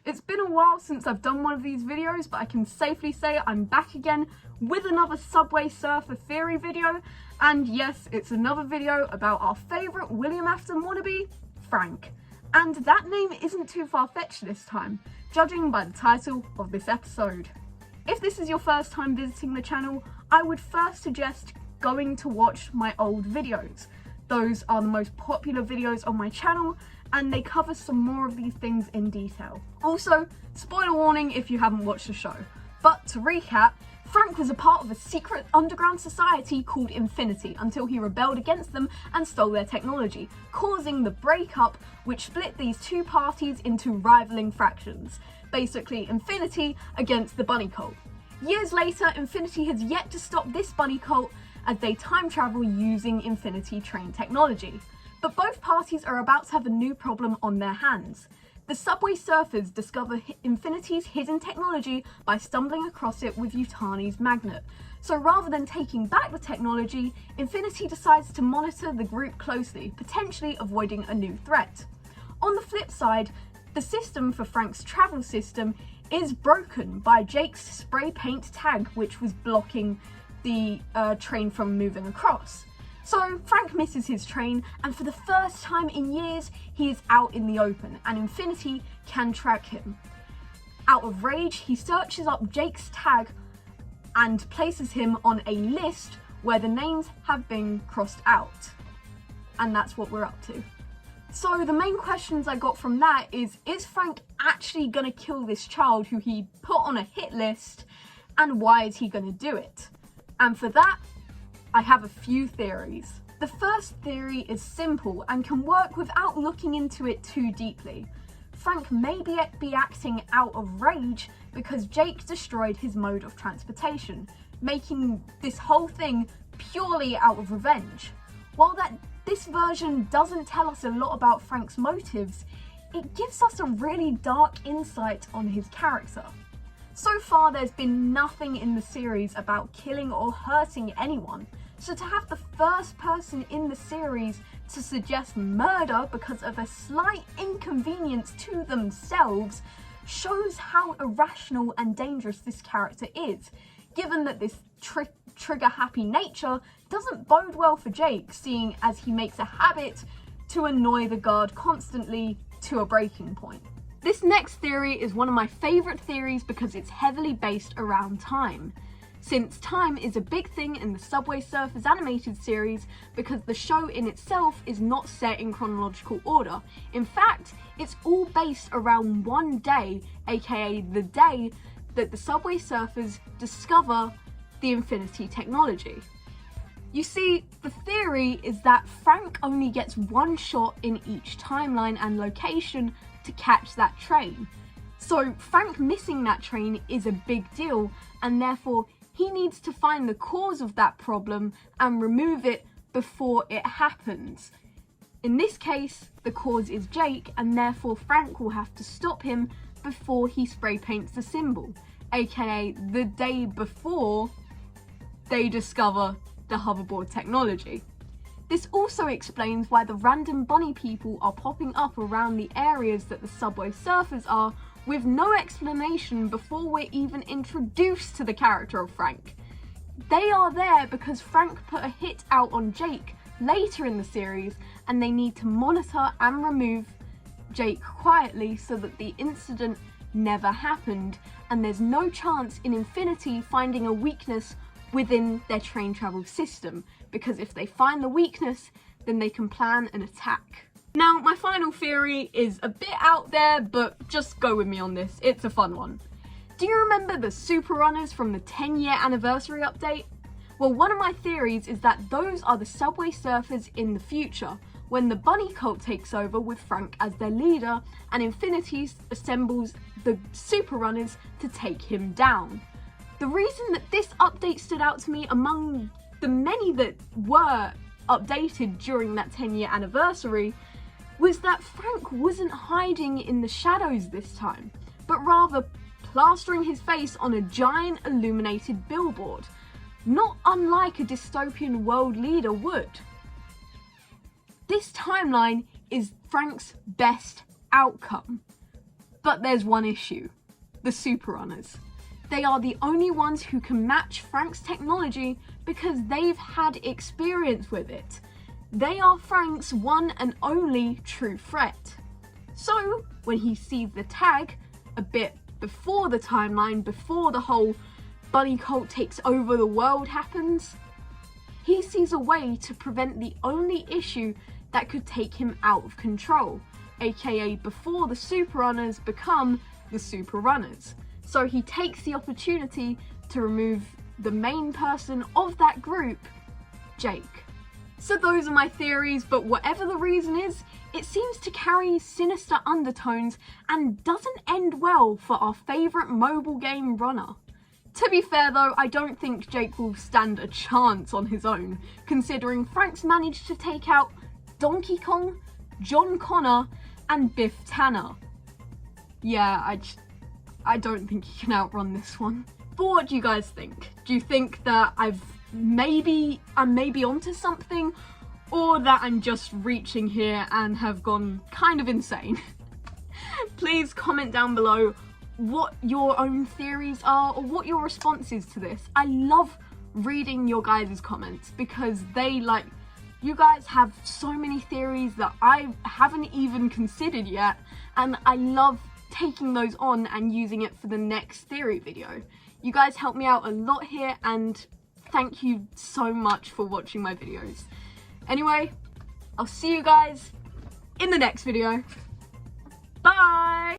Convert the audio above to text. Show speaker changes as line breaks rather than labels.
It's been a while since I've done one of these videos, but I can safely say I'm back again with another Subway Surfer theory video. And yes, it's another video about our favourite William Afton wannabe, Frank. And that name isn't too far-fetched this time, judging by the title of this episode. If this is your first time visiting the channel, I would first suggest going to watch my old videos. Those are the most popular videos on my channel, and they cover some more of these things in detail. Also, spoiler warning if you haven't watched the show. But to recap, Frank was a part of a secret underground society called Infinity until he rebelled against them and stole their technology, causing the breakup which split these two parties into rivaling factions. Basically, Infinity against the Bunny Cult. Years later, Infinity has yet to stop this Bunny Cult as they time travel using Infinity train technology. But both parties are about to have a new problem on their hands. The Subway Surfers discover Infinity's hidden technology by stumbling across it with Yutani's magnet. So rather than taking back the technology, Infinity decides to monitor the group closely, potentially avoiding a new threat. On the flip side, the system for Frank's travel system is broken by Jake's spray paint tag, which was blocking the train from moving across. So Frank misses his train, and for the first time in years, he is out in the open, and Infinity can track him. Out of rage, he searches up Jake's tag and places him on a list where the names have been crossed out. And that's what we're up to. So the main questions I got from that is Frank actually gonna kill this child who he put on a hit list, and why is he gonna do it? And for that, I have a few theories. The first theory is simple and can work without looking into it too deeply. Frank may be acting out of rage because Jake destroyed his mode of transportation, making this whole thing purely out of revenge. While this version doesn't tell us a lot about Frank's motives, it gives us a really dark insight on his character. So far, there's been nothing in the series about killing or hurting anyone, so to have the first person in the series to suggest murder because of a slight inconvenience to themselves shows how irrational and dangerous this character is, given that this trigger-happy nature doesn't bode well for Jake, seeing as he makes a habit to annoy the guard constantly to a breaking point. This next theory is one of my favourite theories because it's heavily based around time. Since time is a big thing in the Subway Surfers animated series because the show in itself is not set in chronological order. In fact, it's all based around one day, aka the day that the Subway Surfers discover the Infinity technology. You see, the theory is that Frank only gets one shot in each timeline and location to catch that train. So Frank missing that train is a big deal, and therefore he needs to find the cause of that problem and remove it before it happens. In this case, the cause is Jake, and therefore Frank will have to stop him before he spray paints the symbol, aka the day before they discover the hoverboard technology. This also explains why the random bunny people are popping up around the areas that the Subway Surfers are, with no explanation before we're even introduced to the character of Frank. They are there because Frank put a hit out on Jake later in the series, and they need to monitor and remove Jake quietly so that the incident never happened, and there's no chance in Infinity finding a weakness within their train travel system, because if they find the weakness, then they can plan an attack. Now, my final theory is a bit out there, but just go with me on this, it's a fun one. Do you remember the Super Runners from the 10-year anniversary update? Well, one of my theories is that those are the Subway Surfers in the future, when the Bunny Cult takes over with Frank as their leader, and Infinity assembles the Super Runners to take him down. The reason that this update stood out to me among the many that were updated during that 10-year anniversary was that Frank wasn't hiding in the shadows this time, but rather plastering his face on a giant illuminated billboard, not unlike a dystopian world leader would. This timeline is Frank's best outcome, But there's one issue. The Super Runners. They are the only ones who can match Frank's technology because they've had experience with it. They are Frank's one and only true threat. So, when he sees the tag, a bit before the timeline, before the whole bunny cult takes over the world happens, he sees a way to prevent the only issue that could take him out of control, aka before the Super Runners become the Super Runners. So he takes the opportunity to remove the main person of that group, Jake. So those are my theories, but whatever the reason is, it seems to carry sinister undertones and doesn't end well for our favourite mobile game runner. To be fair though, I don't think Jake will stand a chance on his own, considering Frank's managed to take out Donkey Kong, John Connor, and Biff Tanner. Yeah, I don't think he can outrun this one. But what do you guys think? Do you think that I'm maybe onto something, or that I'm just reaching here and have gone kind of insane? Please comment down below what your own theories are or what your response is to this. I love reading your guys' comments because you guys have so many theories that I haven't even considered yet, and I love taking those on and using it for the next theory video. You guys help me out a lot here, and thank you so much for watching my videos. Anyway, I'll see you guys in the next video. Bye!